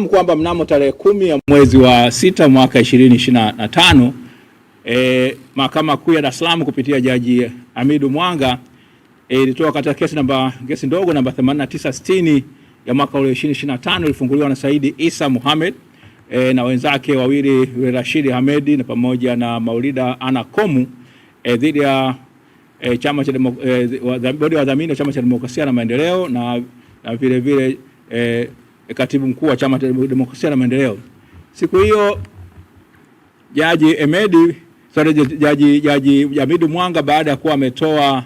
Kwamba mnamo tarehe 10 ya mwezi wa 6 mwaka 2025 Mahakama Kuu ya Dar es Salaam kupitia Jaji Hamidu Mwanga ilitoa katika kesi ndogo namba 8960 ya mwaka ule 2025 ilifunguliwa na Saidi Isa Mohamed na wenzake wawili Rashid Hamedi na pamoja na Maulida Ana Komu dhidi ya chama cha bodi ya wadhamini wa Chama cha Demokrasia na Maendeleo na vile vile katibu mkuu wa Chama cha Demokrasia na Maendeleo. Siku hiyo Jaji Hamidu Mwanga baada ya kuwa ametoa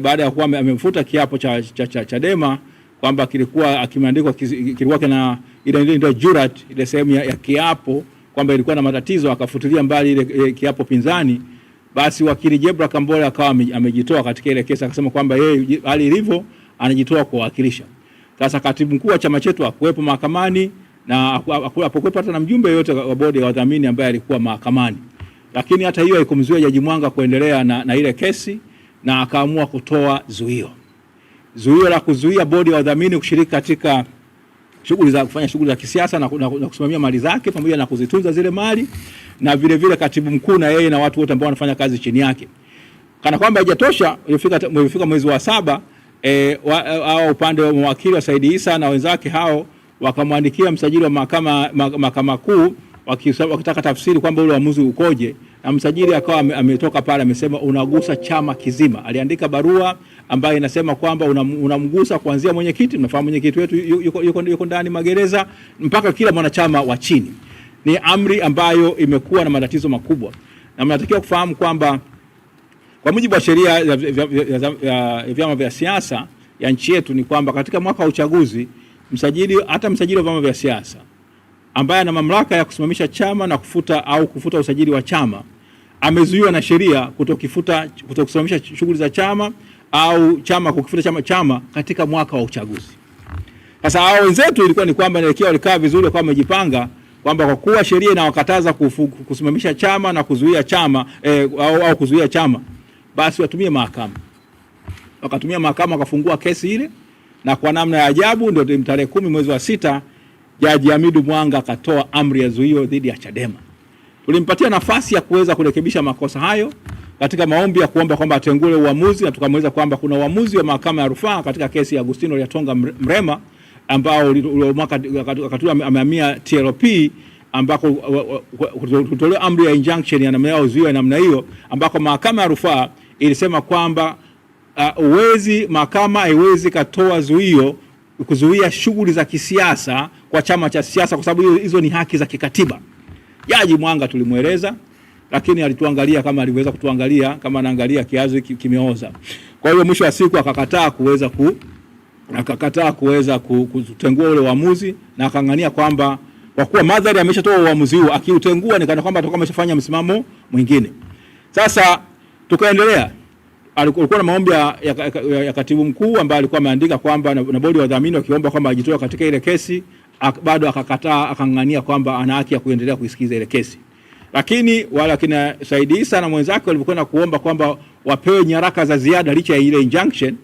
baada ya kuwa amemfuta kiapo cha Chadema kwamba kilikuwa akimeandikwa kilikuwa kana ile ndio jurat ile sehemu ya kiapo kwamba ilikuwa na matatizo, akafutilia mbali ile kiapo pinzani. Basi wakili Jebra Kambole akawa amejitoa katika ile kesi, akasema kwamba yeye hali ilivyo anajitoa kuwakilisha. Sasa katibu mkuu wa chama chetu akuwepo mahakamani na hapokuwepo hata na mjumbe yote wa bodi ya wadhamini ambaye alikuwa mahakamani. Lakini hata hiyo haikumzuia Jaji Mwanga kuendelea na ile kesi na akaamua kutoa zuio la kuzuia bodi ya wadhamini kushiriki katika kufanya shughuli za kisiasa na kusimamia mali zake pamoja na kuzitunza zile mali, na vile vile katibu mkuu na yeye na watu wote ambao wanafanya kazi chini yake. Kana kwamba haijatosha, ilifika mwezi wa 7 upande wa mawakili wa Saidi Isa na wenzake hao wakamwandikia msajili wa mahakama kuu wakitaka tafsiri kwamba ule uamuzi ukoje, na msajili akawa ametoka pale amesema unagusa chama kizima. Aliandika barua ambayo inasema kwamba unamgusa kuanzia mwenyekiti, mnafahamu mwenyekiti wetu yuko ndani magereza, mpaka kila mwanachama wa chini. Ni amri ambayo imekuwa na matatizo makubwa, na mnatakiwa kufahamu kwamba kwa mujibu wa sheria ya vyama vya siasa ya nchi yetu ni kwamba katika mwaka wa uchaguzi msajili wa vyama vya siasa ambaye ana mamlaka ya kusimamisha chama na kufuta usajili wa chama amezuiwa na sheria kutokusimamisha shughuli za chama au chama kukifuta chama katika mwaka wa uchaguzi. Sasa hao wenzetu ilikuwa ni kwamba inaelekea walikaa vizuri kwa wamejipanga kwamba kwa kuwa sheria inawakataza kusimamisha chama na kuzuia chama au kuzuia chama, basi watumie mahakama. Wakatumia mahakama wakafungua kesi ile, na kwa namna ya ajabu ndio tarehe 10 mwezi wa 6 Jaji Hamidu Mwanga akatoa amri ya zuio dhidi ya Chadema. Tulimpatia nafasi ya kuweza kurekebisha makosa hayo katika maombi ya kuomba kwamba atengule uamuzi, na tukamweleza kwamba kuna uamuzi wa mahakama ya rufaa katika kesi ya Agustino Lyatonga Mrema ambao wakati amehamia TLP ambako kutolewa amri ya injunction ya namna ya zuio ya namna hiyo, ambako mahakama ya rufaa ilisema kwamba mahakama haiwezi katoa zuio kuzuia shughuli za kisiasa kwa chama cha siasa kwa sababu hizo ni haki za kikatiba. Jaji Mwanga tulimweleza, lakini alituangalia kama aliweza kutuangalia kama anaangalia kiazi kimeoza. Kwa hiyo mwisho wa siku akakataa kuweza kutengua ule uamuzi, na akangania kwamba kwa kuwa madhari ameshatoa uamuzi huo, akiutengua ni kana kwamba atakuwa ameshafanya msimamo mwingine. Sasa tukaendelea. Alikuwa na maombi ya katibu mkuu ambaye alikuwa ameandika kwamba na bodi ya wadhamini wakiomba kwamba ajitoe katika ile kesi, bado akakataa, akangania kwamba ana haki ya kuendelea kuisikiza ile kesi. Lakini wala kina Saidi Isa na mwenzake walipokwenda kuomba kwamba wapewe nyaraka za ziada licha ya ile injunction,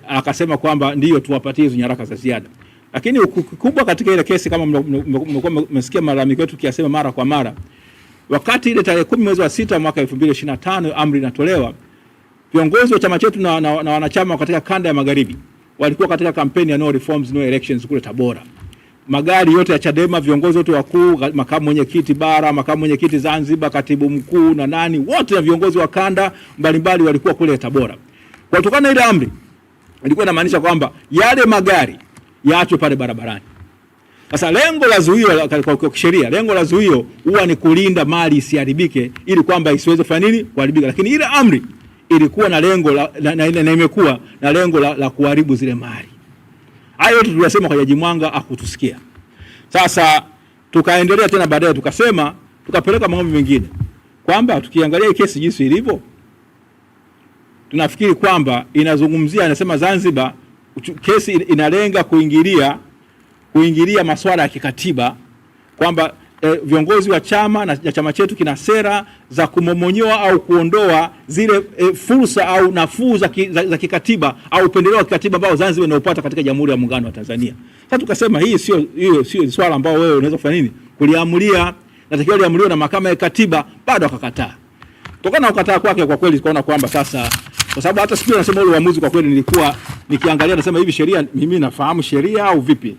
akasema kwamba ndio tuwapatie hizo nyaraka za ziada. Lakini kubwa katika ile kesi, kama mmekuwa mmesikia malalamiko yetu kiasema mara kwa mara, wakati ile tarehe 10 mwezi wa 6 mwaka 2025 amri inatolewa, viongozi wa chama chetu na wanachama katika kanda ya magharibi walikuwa katika kampeni ya no reforms no elections kule Tabora. Magari yote ya Chadema, viongozi wote wakuu, makamu mwenyekiti bara, makamu mwenyekiti Zanzibar, katibu mkuu na nani wote na viongozi wa kanda mbalimbali walikuwa kule Tabora. Kwa kutokana ile amri ilikuwa inamaanisha kwamba yale magari yaachwe pale barabarani. Sasa lengo la zuio kwa kisheria, lengo la zuio huwa ni kulinda mali isiharibike ili kwamba isiweze kufanya nini kuharibika, lakini ile amri ilikuwa na lengo na imekuwa na lengo la kuharibu zile mali. Hayo yote tulisema kwa Jaji Mwanga akutusikia. Sasa tukaendelea tena baadaye tukapeleka maombi mengine kwamba tukiangalia kesi jinsi ilivyo, tunafikiri kwamba inazungumzia, anasema Zanzibar kesi inalenga kuingilia masuala ya kikatiba, kwamba viongozi wa chama na chama chetu kina sera za kumomonyoa au kuondoa zile fursa au nafuu za kikatiba au upendeleo wa kikatiba ambao Zanzibar inaupata katika Jamhuri ya Muungano wa Tanzania. Sasa tukasema hii sio swala ambao wewe unaweza kufanya nini kuliamulia, natakiwa liamuliwe na mahakama ya katiba. Bado akakataa. Kutokana na kukataa kwake, kwa kweli tukaona kwamba sasa, kwa sababu hata siku nasema ule uamuzi, kwa kweli nilikuwa nikiangalia nasema hivi sheria, mimi nafahamu sheria au vipi?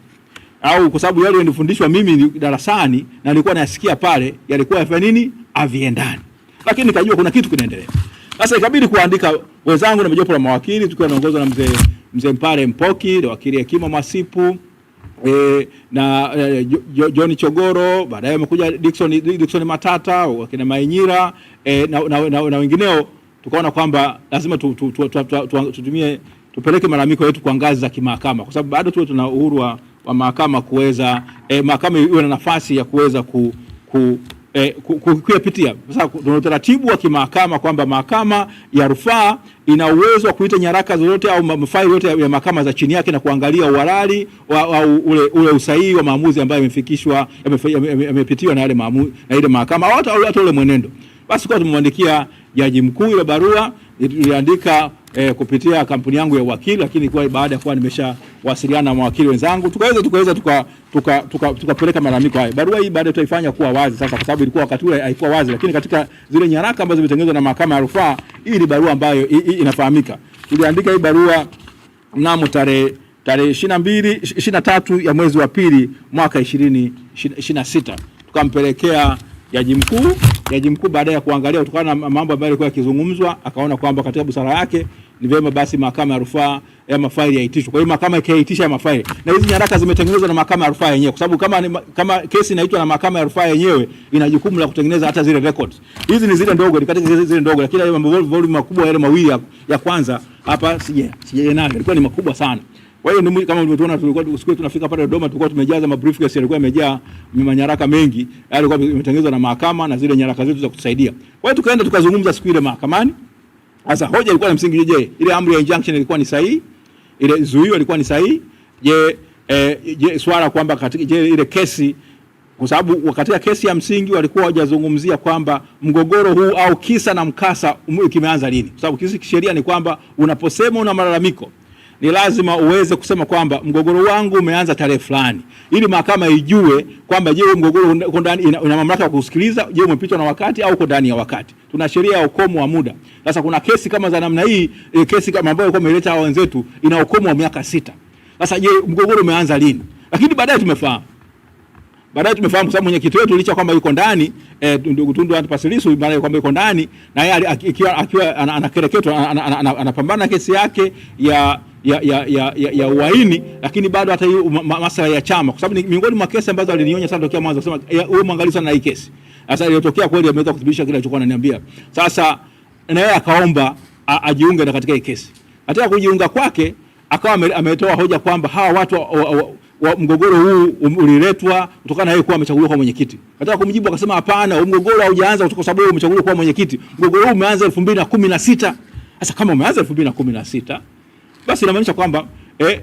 Au kwa sababu yale nilifundishwa mimi darasani na nilikuwa nasikia pale yalikuwa yafanya nini aviendani, lakini nikajua kuna kitu kinaendelea. Sasa ikabidi kuandika wenzangu na jopo la mawakili, tukiwa naongozwa na mzee Mpare Mpoki, wakili Hekima Masipu, na John Chogoro, baadaye amekuja Dickson Matata, wakina Mainyira, na wengineo. Tukaona kwamba lazima tupeleke malalamiko yetu kwa ngazi za kimahakama, kwa sababu bado tuna uhuru wa mahakama kuweza mahakama iwe na nafasi ya kuweza kuyapitia. Sasa tuna utaratibu wa kimahakama kwamba mahakama ya rufaa ina uwezo wa kuita nyaraka zote au mafaili yote ya mahakama za chini yake na kuangalia uhalali au ule usahihi wa maamuzi ambayo yamefikishwa, yamepitiwa na yale maamuzi na ile mahakama au hata ule mwenendo. Basi kwa tumemwandikia jaji mkuu ile barua, niliandika kupitia kampuni yangu ya wakili, lakini kwa baada ya kuwa nimeshawasiliana na mawakili wenzangu tukaweza tukapeleka malalamiko haya. Barua hii baada tutaifanya kuwa wazi sasa, kwa sababu ilikuwa wakati ule haikuwa wazi, lakini katika zile nyaraka ambazo zimetengenezwa na mahakama ya rufaa, hii ni barua ambayo inafahamika. Tuliandika hii barua mnamo tarehe 23 ya mwezi wa pili mwaka 2026, tukampelekea jaji mkuu. Jaji mkuu baada ya kuangalia kutokana na mambo ambayo yalikuwa yakizungumzwa, akaona kwamba katika busara yake ni vyema basi mahakama ya rufaa ya mafaili yaitishwe. Kwa hiyo mahakama ikaitisha ya mafaili, na hizi nyaraka zimetengenezwa na mahakama ya rufaa yenyewe, kwa sababu kama kesi inaitwa na mahakama ya rufaa yenyewe, ina jukumu la kutengeneza hata zile records. Hizi ni zile ndogo, katika zile ndogo, lakini ile volume makubwa yale mawili ya kwanza hapa sijaenanga, ilikuwa ni makubwa sana. Kwa hiyo kama mlivyoona, tulikuwa siku tunafika pale Dodoma, tulikuwa tumejaza mabriefcase, yalikuwa yamejaa manyaraka mengi, yalikuwa yametengenezwa na mahakama na zile nyaraka zetu za kutusaidia. Kwa hiyo tukaenda tukazungumza siku ile mahakamani. Sasa hoja ilikuwa na msingi, je, ile amri ya injunction ilikuwa ni sahihi? Ile zuio ilikuwa ni sahihi? Je, swala kwamba katika ile kesi, kwa sababu katika kesi ya msingi walikuwa hawajazungumzia kwamba mgogoro huu au kisa na mkasa kimeanza lini, kwa sababu kesi kisheria ni kwamba unaposema una malalamiko ni lazima uweze kusema kwamba mgogoro wangu umeanza tarehe fulani, ili mahakama ijue kwamba je, mgogoro uko ndani, ina mamlaka ya kusikiliza, je umepitwa na wakati au uko ndani ya wakati. Tuna sheria ya ukomo wa muda. Sasa kuna kesi kama za namna hii, kesi kama ambayo kwa meleta hao wenzetu ina ukomo wa miaka 6. Sasa je, mgogoro umeanza lini? Lakini baadaye tumefahamu kwa sababu mwenyekiti wetu licha kwamba yuko ndani, ndugu Tundu Antipas Lissu, baada kwamba yuko ndani na yeye akiwa anakereketwa, anapambana na kesi yake ya uhaini, lakini bado hata hiyo masuala ya chama, kwa sababu ni miongoni mwa kesi ambazo alinionya sana tokea mwanzo, kusema wewe mwangalie sana na hii kesi. Sasa iliyotokea kweli ameweza kudhibitisha kile alichokuwa ananiambia. Sasa na yeye akaomba ajiunge na katika hii kesi. Hata kujiunga kwake akawa ametoa hoja kwamba hawa watu wa mgogoro huu uliletwa kutokana na yeye kuwa amechaguliwa kwa mwenyekiti. Hata kumjibu akasema hapana, mgogoro haujaanza kwa sababu umechaguliwa kwa mwenyekiti. Mgogoro huu umeanza 2016. Sasa kama umeanza 2016, basi inamaanisha kwamba ile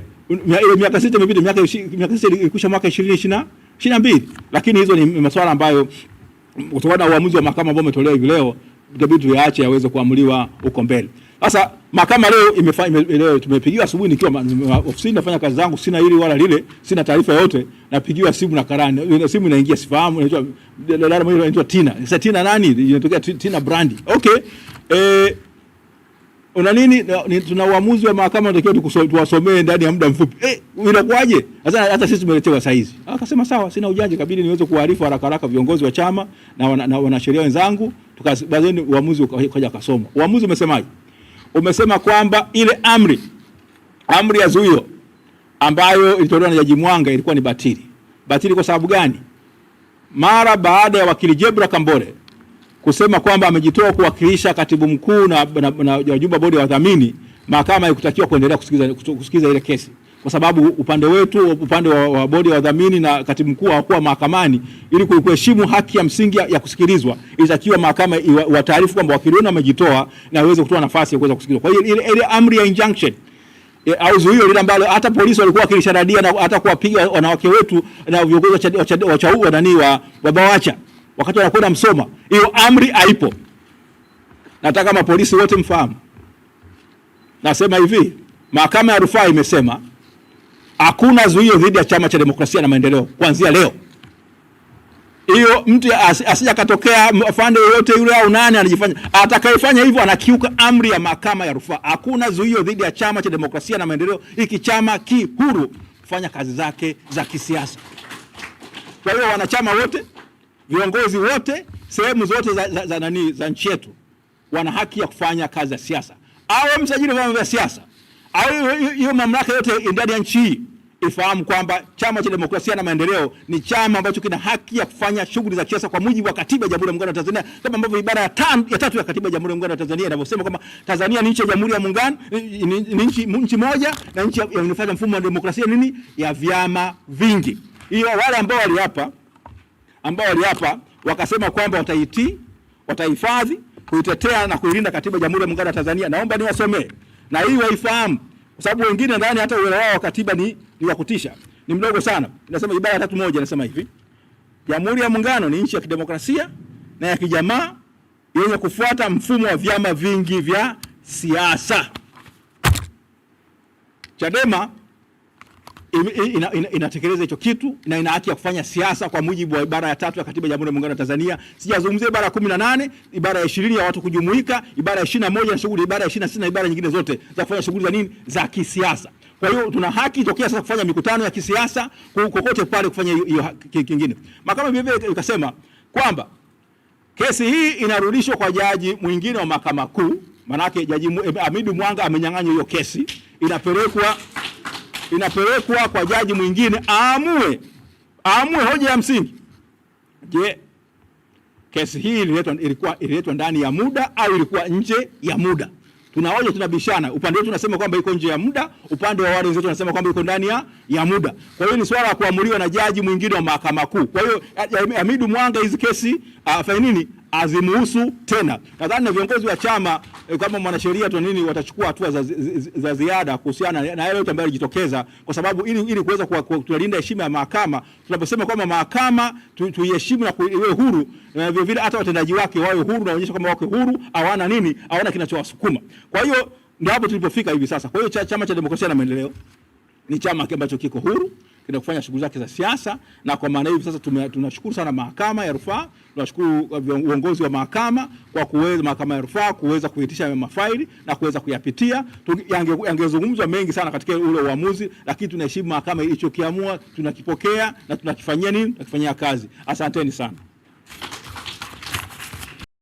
miaka 6 imepita, miaka 6 ilikwisha mwaka 2022. Lakini hizo ni masuala ambayo kutokana na uamuzi wa mahakama ambao umetolewa hivi leo, itabidi tuyaache yaweze kuamuliwa huko mbele. Sasa mahakama leo tumepigiwa asubuhi nikiwa ofisini nafanya kazi zangu, sina hili wala lile, sina taarifa yote, napigiwa simu na karani, simu inaingia sifahamu, inaitwa dada mmoja anaitwa Tina. Sasa Tina nani? Inatokea Tina Brandi. Okay. Una nini? Tuna uamuzi wa mahakama tunatakiwa tuwasomee ndani ya muda mfupi. Inakuaje? Sasa hata sisi tumeletewa saa hizi. Akasema sawa, sina ujanja, kabidi niweze kuarifu haraka haraka viongozi wa chama na wanasheria wenzangu, tukabazeni uamuzi ukaja kasoma. Uamuzi umesemaje? Umesema kwamba ile amri ya zuio ambayo ilitolewa na Jaji Mwanga ilikuwa ni batili. Batili kwa sababu gani? Mara baada ya wakili Jebra Kambole kusema kwamba amejitoa kuwakilisha katibu mkuu na wajumbe bodi ya wadhamini, mahakama haikutakiwa kuendelea kusikiza ile kesi, kwa sababu upande wetu, upande wa bodi ya wadhamini na katibu mkuu hawakuwa mahakamani ili kuheshimu haki ya msingi ya kusikilizwa. Ilitakiwa mahakama wataarifu kwamba wakili wenu amejitoa na aweze kutoa nafasi ya kuweza kusikilizwa. Kwa hiyo ile amri ya injunction au zuio lile ambalo hata polisi walikuwa wakilisharadia na hata kuwapiga wanawake wetu na viongozi wa nani wa BAWACHA wakati wanakwenda Msoma. Hiyo amri haipo. Nataka mapolisi wote mfahamu. Nasema hivi, mahakama ya rufaa imesema hakuna zuio dhidi ya Chama cha Demokrasia na Maendeleo kuanzia leo. Hiyo mtu asija katokea afande yoyote yule au nani anajifanya atakayefanya hivyo anakiuka amri ya mahakama ya rufaa. Hakuna zuio dhidi ya Chama cha Demokrasia na Maendeleo. Hiki chama ki huru kufanya kazi zake za kisiasa. Kwa hiyo wanachama wote, viongozi wote, sehemu zote za nchi yetu wana haki ya kufanya kazi za siasa. Awe msajili wa vyama vya siasa, au hiyo mamlaka yote ndani ya nchi hii ifahamu kwamba Chama cha Demokrasia na Maendeleo ni chama ambacho kina haki ya kufanya shughuli za kisiasa kwa mujibu wa katiba ya Jamhuri ya Muungano wa Tanzania, kama ambavyo ibara ya 3 ya katiba ya Jamhuri ya Muungano wa Tanzania inavyosema kwamba Tanzania ni nchi ya Jamhuri ya Muungano, ni nchi moja na nchi inafuata mfumo wa demokrasia ya vyama vingi. Hiyo wale ambao waliapa wakasema kwamba wataitii, watahifadhi, kuitetea na kuilinda katiba ya Jamhuri ya Muungano wa Tanzania, naomba niwasomee na hii waifahamu, kwa sababu wengine ndani hata uelewa wao wa katiba ni ya kutisha, ni mdogo sana. Inasema ibara ya 3(1) inasema hivi: Jamhuri ya Muungano ni nchi ya kidemokrasia na ya kijamaa yenye kufuata mfumo wa vyama vingi vya siasa. Chadema inatekeleza hicho kitu na ina haki ya kufanya siasa kwa mujibu wa ibara ya 3 ya katiba ya Jamhuri ya Muungano wa Tanzania. Sijazungumzia ibara ya 18, ibara ya 20 ya watu kujumuika, ibara ya 21 na shughuli, ibara ya 26 na ibara nyingine zote za kufanya shughuli za za kisiasa. Kwa hiyo tuna haki tokea sasa kufanya mikutano ya kisiasa kokote pale, kufanya hiyo kingine. Mahakama vile ikasema kwamba kesi hii inarudishwa kwa jaji mwingine wa Mahakama Kuu, maana yake Jaji Hamidu Mwanga amenyang'anywa hiyo kesi, inapelekwa kwa jaji mwingine aamue hoja ya msingi. Je, kesi hii ililetwa ndani ya muda au ilikuwa nje ya muda? Tunaoja, tunabishana. Upande wetu tunasema kwamba iko nje ya muda, upande wa wale wenzetu wanasema kwamba iko ndani ya muda. Kwa hiyo ni swala la kuamuliwa na jaji mwingine wa Mahakama Kuu. Kwa hiyo Hamidu Mwanga hizi kesi afanye nini? Azimuhusu tena. Nadhani na viongozi wa chama kama mwanasheria tu watachukua hatua za ziada kuhusiana na yale yote ambayo yalijitokeza, kwa sababu ili kuweza kulinda heshima ya mahakama. Tunaposema kwamba mahakama tuiheshimu na iwe huru, na vile vile hata watendaji wake wawe huru na waonyeshe kama wako huru, hawana kinachowasukuma. Kwa hiyo ndio hapo tulipofika hivi sasa. Kwa hiyo Chama cha Demokrasia na Maendeleo ni chama ambacho kiko huru, kina kufanya shughuli zake za siasa, na kwa maana hivi sasa tunashukuru sana mahakama ya rufaa, tunashukuru uongozi wa mahakama kwa kuweza mahakama ya rufaa kuweza kuitisha mafaili na kuweza kuyapitia. Yangezungumzwa mengi sana katika ule uamuzi, lakini tunaheshimu mahakama ilichokiamua, tunakipokea na tunakifanyia kazi. Asanteni sana.